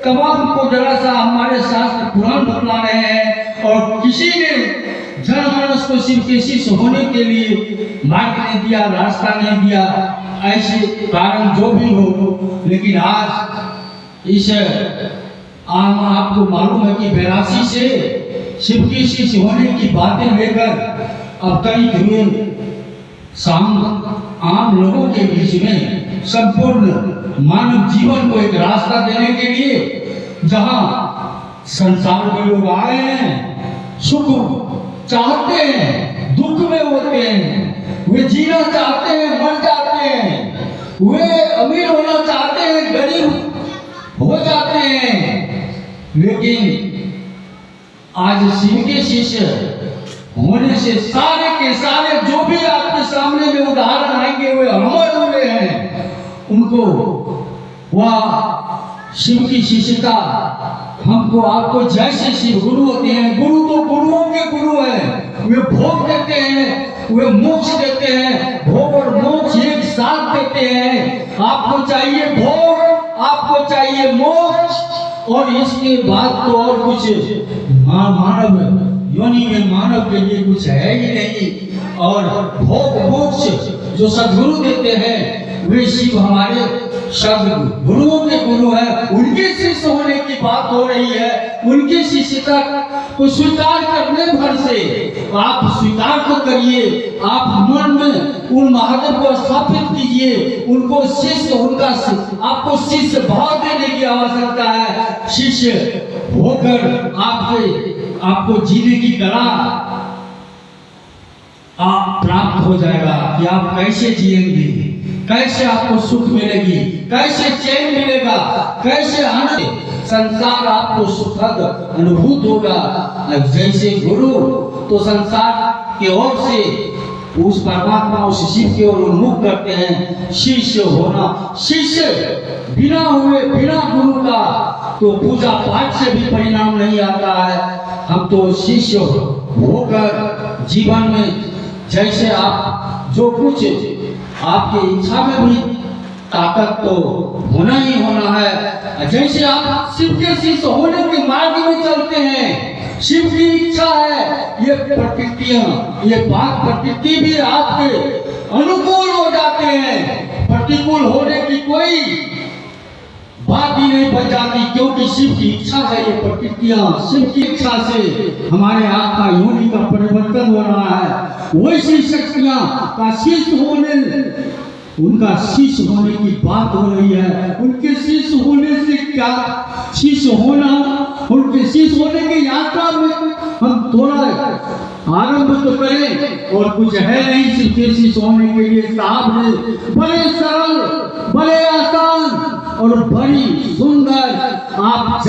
तमाम को जरा सा हमारे शास्त्र पुराण बतला रहे हैं। और किसी ने जनमानस को सिर्फ शिष्य होने के लिए मार्ग नहीं दिया, रास्ता नहीं दिया, ऐसे कारण जो भी हो। लेकिन आज इस आपको मालूम है कि 82 से शिव के शिष्य होने की बातें लेकर अब कई हुए आम लोगों के बीच में संपूर्ण मानव जीवन को एक रास्ता देने के लिए, जहां संसार में लोग आए हैं, सुख चाहते हैं, दुख में होते हैं, वे जीना चाहते हैं, मर जाते हैं, वे अमीर होना चाहते हैं, गरीब हो जाते हैं। लेकिन आज शिव के शिष्य होने से सारे के सारे जो भी आपके सामने में उदाहरण आएंगे वे अमर हुए हैं। उनको वह शिव की शिष्यता हमको आपको जैसे शिव गुरु होते हैं, गुरु तो गुरुओं के गुरु हैं, वे भोग देते हैं, वे मोक्ष देते हैं, भोग और मोक्ष एक साथ देते हैं। आपको चाहिए भोग, आपको चाहिए मोक्ष, और इसके बाद तो और कुछ मानव योनि में मानव के लिए कुछ है ही नहीं। और भोग मोक्ष जो सद्गुरु देते हैं वे शिव हमारे शब्द गुरुओं के गुरु हैं। उनके शिष्य होने की बात हो रही है। उनकी शिष्यता को स्वीकार करने भर से आप स्वीकार तो करिए, आप मन में उन महादेव को स्थापित कीजिए, उनको शिष्य, उनका आपको शिष्य भाव देने की आवश्यकता है। शिष्य होकर आपको जीने की कला आप प्राप्त हो जाएगा कि आप कैसे जिएंगे, कैसे आपको सुख मिलेगी, कैसे चैन मिलेगा, कैसे आनंद, संसार आपको सुखद अनुभूत होगा। जैसे गुरु तो संसार की ओर से उस परमात्मा, उस शिव की ओर उन्मुख करते हैं। शिष्य होना, शिष्य बिना हुए, बिना गुरु का तो पूजा पाठ से भी परिणाम नहीं आता है। हम तो शिष्य होकर जीवन में जैसे आप जो कुछ आपकी इच्छा में भी ताकत तो होना ही होना है। जैसे आप शिव के शिष्य होने के मार्ग में चलते हैं, शिव की इच्छा है, ये प्रकृतियां, ये बात प्रकृति भी आपके अनुकूल हो जाते हैं। प्रतिकूल होने की कोई बात ही नहीं बच जाती, क्योंकि शिव की इच्छा है। ये प्रकृतियां शिव की इच्छा से हमारे आत्मा योनि का परिवर्तन हो रहा है। वैसी शक्तियां का शिष्य होने, उनका शिष्य होने की बात हो रही है। उनके शिष्य होने से क्या शिष्य होना, उनके शिष्य होने की यात्रा में हम थोड़ा आरंभ तो करें, और कुछ है नहीं सिर्फ शिष्य होने के लिए। साहब ने बड़े सरल, बड़े आसान और बड़ी सुंदर आप